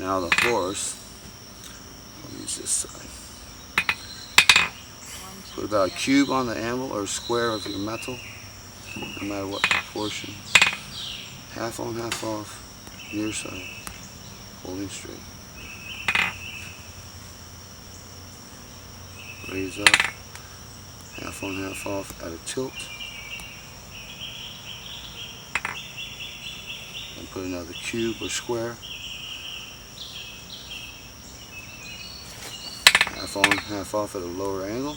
Now the horse, I'll use this side. Put about a cube on the anvil or a square of your metal, no matter what proportion. Half on, half off, near side, holding straight. Raise up, half on, half off at a tilt. And put another cube or square. Half on, half off at a lower angle.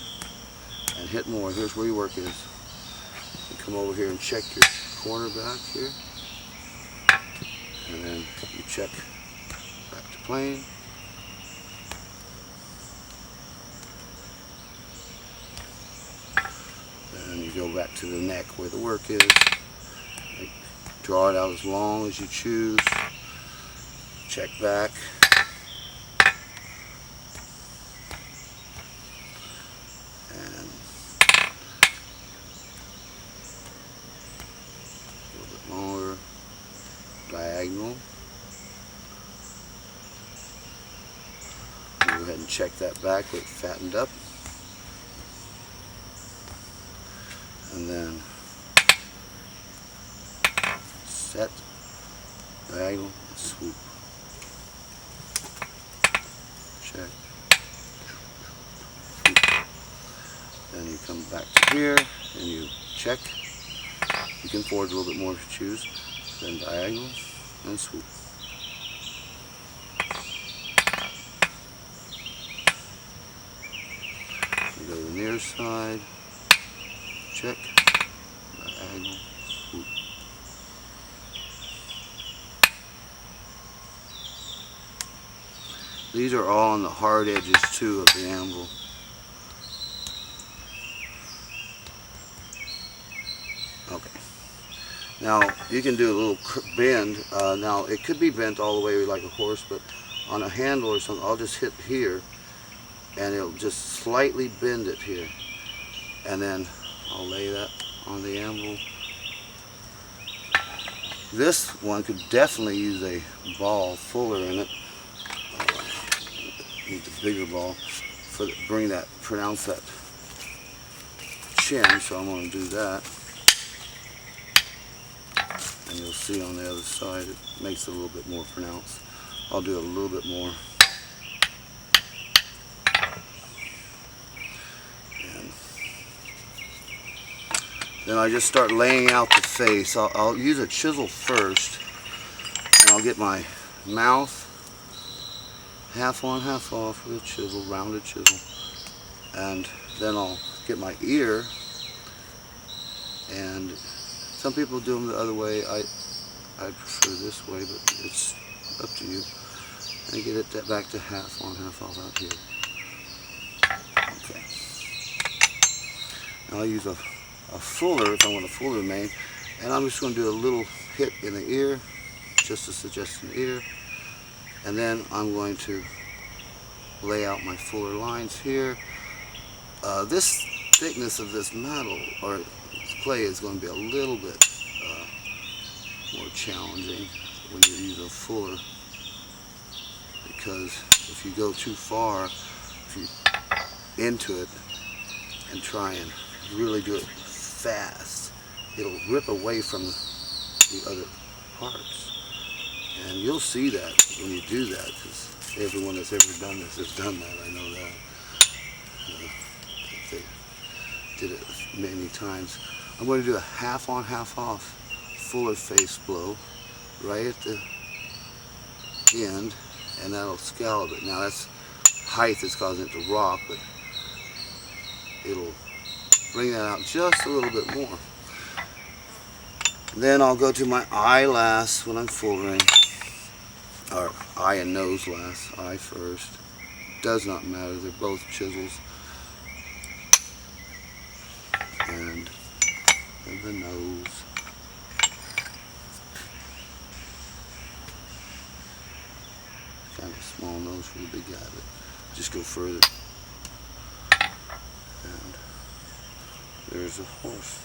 And hit more. Here's where your work is. You come over here and check your corner back here. And then you check back to plane. Then you go back to the neck where the work is. Draw it out as long as you choose. Check back. And a little bit longer. Diagonal. Go ahead and check that back with fattened up. And then set, diagonal, swoop. Check. Swoop. Then you come back to here and you check. You can forward a little bit more if you choose. Then diagonal and swoop. You go to the near side. Check. Diagonal. Swoop. These are all on the hard edges too of the anvil. Okay. Now you can do a little bend. Now it could be bent all the way like a horse, but on a handle or something, I'll just hit here and it'll just slightly bend it here. And then I'll lay that on the anvil. This one could definitely use a ball fuller in it. Need the bigger ball for pronounce that chin, so I'm going to do that. And you'll see on the other side it makes it a little bit more pronounced. I'll do a little bit more. And then I just start laying out the face. I'll use a chisel first, and I'll get my mouth half on, half off with a chisel, rounded chisel. And then I'll get my ear, and some people do them the other way. I prefer this way, but it's up to you. And get it back to half on, half off out here. Okay. Now I'll use a fuller if I want a fuller mane, and I'm just going to do a little hit in the ear, just to suggest an ear. And then I'm going to lay out my fuller lines here. This thickness of this metal or clay is going to be a little bit more challenging when you use a fuller, because if you go too far into it and try and really do it fast, it'll rip away from the other parts. And you'll see that when you do that, because everyone that's ever done this has done that. I know that. They did it many times. I'm going to do a half on, half off fuller face blow right at the end, and that'll scallop it. Now that's height that's causing it to rock, but it'll bring that out just a little bit more. Then I'll go to my eye last when I'm fullering. Or eye and nose last, eye first. Does not matter, they're both chisels. And the nose. Kind of a small nose for the big guy, but just go further. And there's a horse.